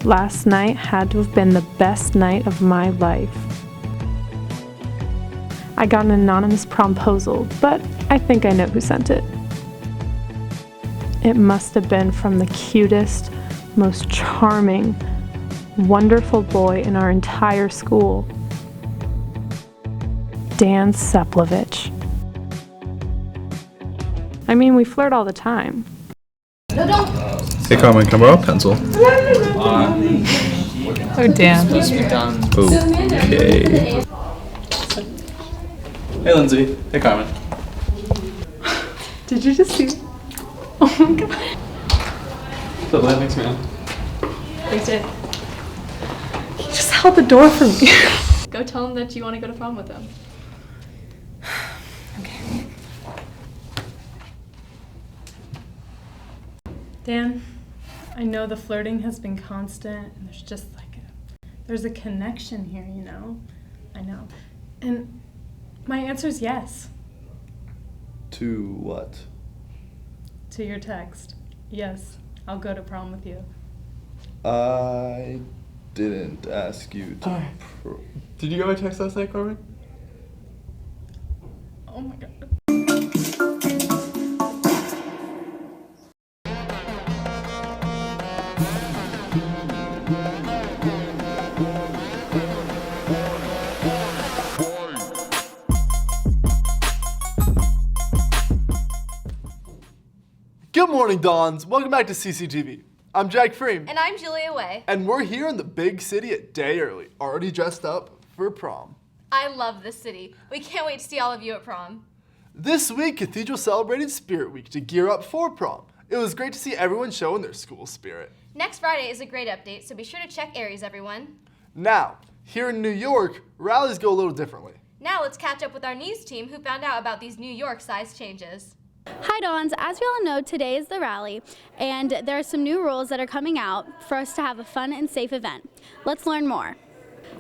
Last night had to have been the best night of my life. I got an anonymous promposal, but I think I know who sent it. It must have been from the cutest, most charming, wonderful boy in our entire school, Dan Seplovich. I mean, we flirt all the time. Hey Carmen, can I borrow a pencil? Oh, Dan. Okay. Hey Lindsay. Hey Carmen. Did you just see? Oh my god. So that makes me on. We did. He just held the door for me. Go tell him that you want to go to prom with him. Okay. Dan, I know the flirting has been constant and there's just there's a connection here, you know? I know. And my answer is yes. To what? To your text. Yes, I'll go to prom with you. I didn't ask you to. Did you get my text last night, Carmen? Oh my god. Good morning, Dons. Welcome back to CCTV. I'm Jack Freem. And I'm Julia Way. And we're here in the big city a day early, already dressed up for prom. I love this city. We can't wait to see all of you at prom. This week, Cathedral celebrated Spirit Week to gear up for prom. It was great to see everyone showing their school spirit. Next Friday is a great update, so be sure to check Aries, everyone. Now, here in New York, rallies go a little differently. Now let's catch up with our news team who found out about these New York size changes. Hi Dons, as we all know, today is the rally, and there are some new rules that are coming out for us to have a fun and safe event. Let's learn more.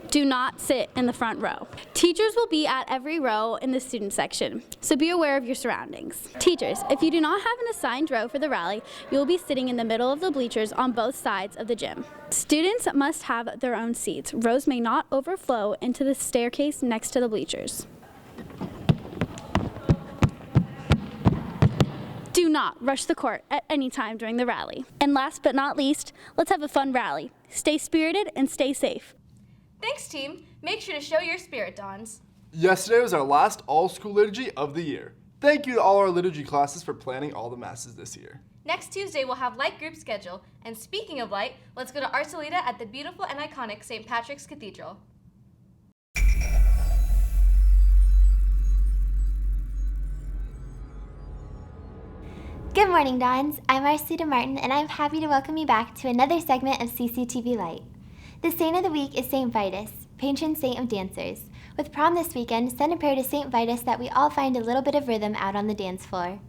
Do not sit in the front row. Teachers will be at every row in the student section, so be aware of your surroundings. Teachers, if you do not have an assigned row for the rally, you will be sitting in the middle of the bleachers on both sides of the gym. Students must have their own seats. Rows may not overflow into the staircase next to the bleachers. Do not rush the court at any time during the rally. And last but not least, let's have a fun rally. Stay spirited and stay safe. Thanks, team. Make sure to show your spirit, Dons. Yesterday was our last all-school liturgy of the year. Thank you to all our liturgy classes for planning all the masses this year. Next Tuesday, we'll have light group schedule. And speaking of light, let's go to Our Salita at the beautiful and iconic St. Patrick's Cathedral. Good morning, Dons. I'm Arcita Martin, and I'm happy to welcome you back to another segment of CCTV Light. The saint of the week is St. Vitus, patron saint of dancers. With prom this weekend, send a prayer to St. Vitus that we all find a little bit of rhythm out on the dance floor.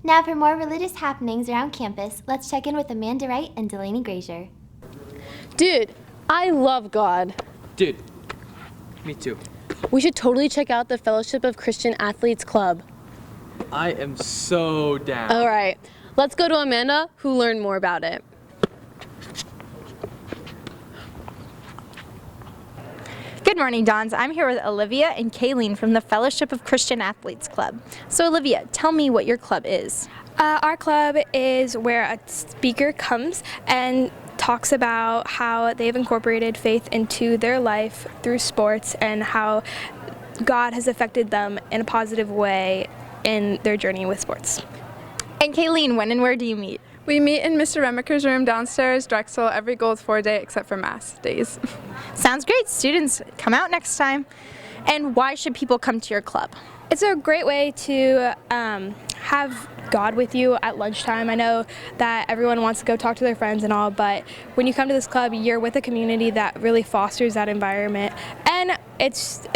Now for more religious happenings around campus, let's check in with Amanda Wright and Delaney Grazier. Dude, I love God. Dude, me too. We should totally check out the Fellowship of Christian Athletes Club. I am so down. All right, let's go to Amanda, who learned more about it. Good morning, Dons. I'm here with Olivia and Kayleen from the Fellowship of Christian Athletes Club. So Olivia, tell me what your club is. Our club is where a speaker comes and talks about how they've incorporated faith into their life through sports and how God has affected them in a positive way in their journey with sports. And Kayleen, when and where do you meet? We meet in Mr. Remaker's room downstairs, Drexel, every Gold 4 day except for Mass days. Sounds great. Students, come out next time. And why should people come to your club? It's a great way to have God with you at lunchtime. I know that everyone wants to go talk to their friends and all, but when you come to this club, you're with a community that really fosters that environment. And it's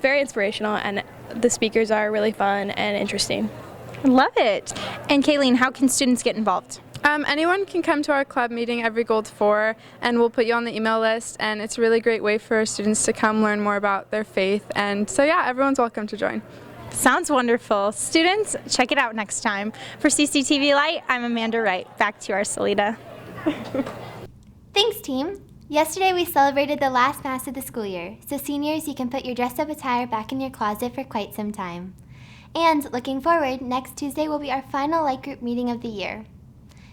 very inspirational, and the speakers are really fun and interesting. Love it. And Kayleen, how can students get involved? Anyone can come to our club meeting every Gold 4, and we'll put you on the email list, and it's a really great way for students to come learn more about their faith. And so yeah, everyone's welcome to join. Sounds wonderful. Students, check it out next time. For CCTV Light, I'm Amanda Wright. Back to you, Arcelita. Thanks, team. Yesterday we celebrated the last Mass of the school year, so seniors, you can put your dressed-up attire back in your closet for quite some time. And looking forward, next Tuesday will be our final Light Group meeting of the year.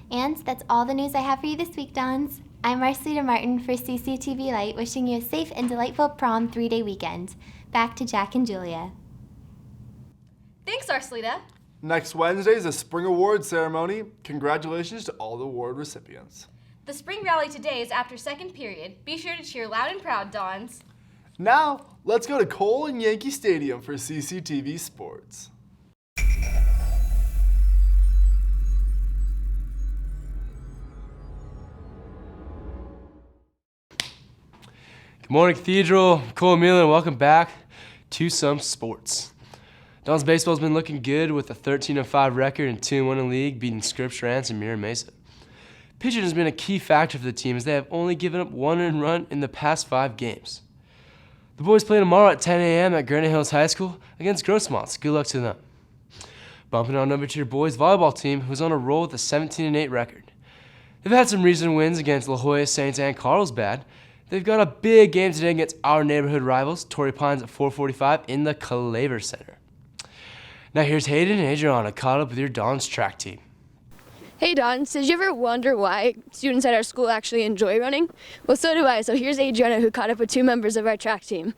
And that's all the news I have for you this week, Dons. I'm Marcelita Martin for CCTV Light, wishing you a safe and delightful prom 3-day weekend. Back to Jack and Julia. Thanks, Arcelita. Next Wednesday is a Spring Award ceremony. Congratulations to all the award recipients. The spring rally today is after second period. Be sure to cheer loud and proud, Dons. Now, let's go to Cole and Yankee Stadium for CCTV Sports. Good morning, Cathedral. I'm Cole Miller, and welcome back to some sports. Don's baseball's been looking good with a 13-5 record and 2-1 in league, beating Scripps Ranch and Mira Mesa. Pitching has been a key factor for the team as they have only given up one earned run in the past 5 games. The boys play tomorrow at 10 a.m. at Granite Hills High School against Grossmont's. Good luck to them. Bumping on over to your boys volleyball team, who's on a roll with a 17-8 record. They've had some recent wins against La Jolla Saints and Carlsbad. They've got a big game today against our neighborhood rivals, Torrey Pines at 4:45 in the Claver Center. Now here's Hayden and Adriana caught up with your Don's track team. Hey Don, did you ever wonder why students at our school actually enjoy running? Well, so do I, so here's Adriana who caught up with 2 members of our track team.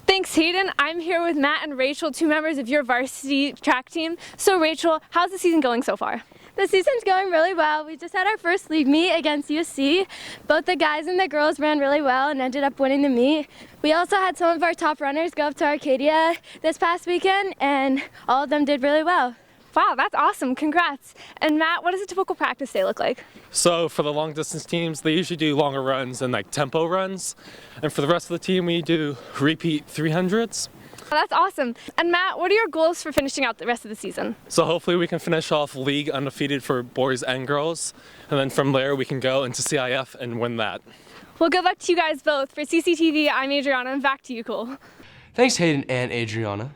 Thanks, Hayden. I'm here with Matt and Rachel, 2 members of your varsity track team. So Rachel, how's the season going so far? The season's going really well. We just had our first league meet against UC. Both the guys and the girls ran really well and ended up winning the meet. We also had some of our top runners go up to Arcadia this past weekend, and all of them did really well. Wow, that's awesome. Congrats. And Matt, what does a typical practice day look like? So for the long distance teams, they usually do longer runs and like tempo runs. And for the rest of the team, we do repeat 300s. That's awesome. And Matt, what are your goals for finishing out the rest of the season? So hopefully we can finish off league undefeated for boys and girls. And then from there we can go into CIF and win that. Well, good luck to you guys both. For CCTV, I'm Adriana, and back to you, Cole. Thanks, Hayden and Adriana.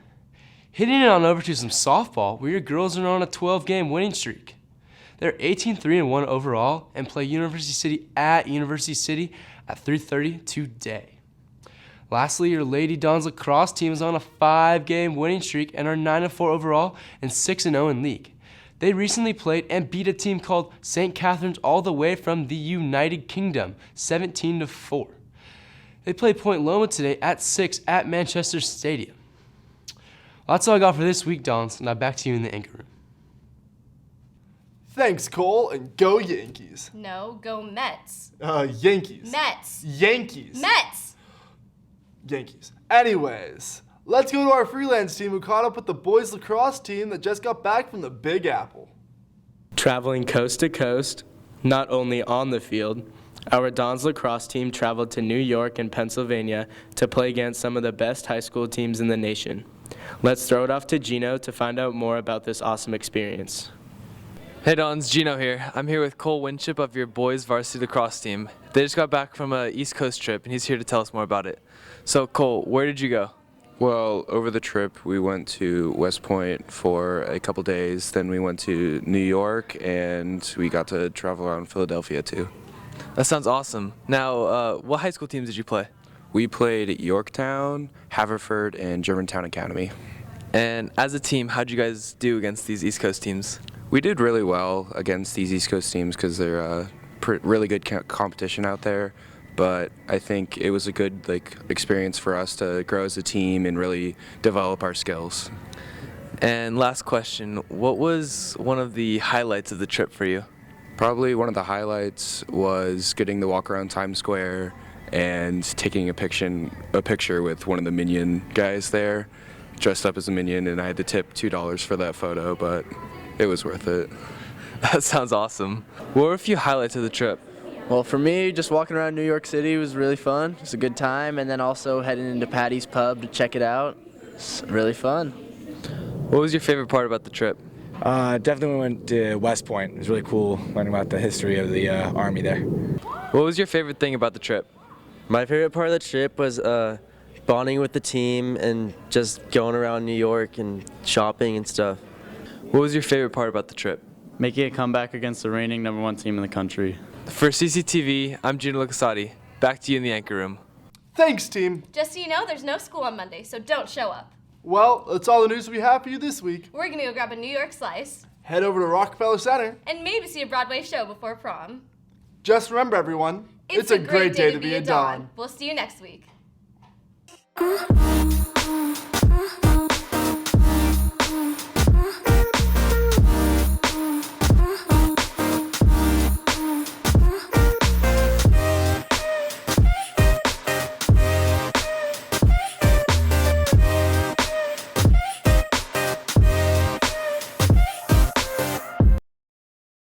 Hitting it on over to some softball, where your girls are on a 12-game winning streak. They're 18-3-1 overall and play University City at 3:30 today. Lastly, your Lady Dons Lacrosse team is on a 5-game winning streak and are 9-4 overall and 6-0 in league. They recently played and beat a team called St. Catherine's all the way from the United Kingdom, 17-4. They play Point Loma today at 6 at Manchester Stadium. Well, that's all I got for this week, Dons. Now back to you in the anchor room. Thanks, Cole, and go Yankees. No, go Mets. Yankees. Mets. Yankees. Mets. Yankees. Anyways, let's go to our freelance team who caught up with the boys lacrosse team that just got back from the Big Apple. Traveling coast to coast, not only on the field, our Dons lacrosse team traveled to New York and Pennsylvania to play against some of the best high school teams in the nation. Let's throw it off to Gino to find out more about this awesome experience. Hey Dons, Gino here. I'm here with Cole Winship of your boys varsity lacrosse team. They just got back from a East Coast trip and he's here to tell us more about it. So Cole, where did you go? Well, over the trip we went to West Point for a couple days, then we went to New York and we got to travel around Philadelphia too. That sounds awesome. Now, what high school teams did you play? We played at Yorktown, Haverford, and Germantown Academy. And as a team, how'd you guys do against these East Coast teams? We did really well against these East Coast teams because they're really good competition out there. But I think it was a good experience for us to grow as a team and really develop our skills. And last question, what was one of the highlights of the trip for you? Probably one of the highlights was getting to walk around Times Square and taking a picture with one of the Minion guys there, dressed up as a Minion, and I had to tip $2 for that photo, but it was worth it. That sounds awesome. What were a few highlights of the trip? Well, for me, just walking around New York City was really fun. It was a good time, and then also heading into Patty's Pub to check it out. It's really fun. What was your favorite part about the trip? Definitely went to West Point. It was really cool learning about the history of the Army there. What was your favorite thing about the trip? My favorite part of the trip was bonding with the team and just going around New York and shopping and stuff. What was your favorite part about the trip? making a comeback against the reigning #1 team in the country. For CCTV, I'm Gino Lucasati. Back to you in the anchor room. Thanks, team. Just so you know, there's no school on Monday, so don't show up. Well, that's all the news we have for you this week. We're gonna go grab a New York slice. Head over to Rockefeller Center. And maybe see a Broadway show before prom. Just remember, everyone, it's a great day to be a Don. We'll see you next week.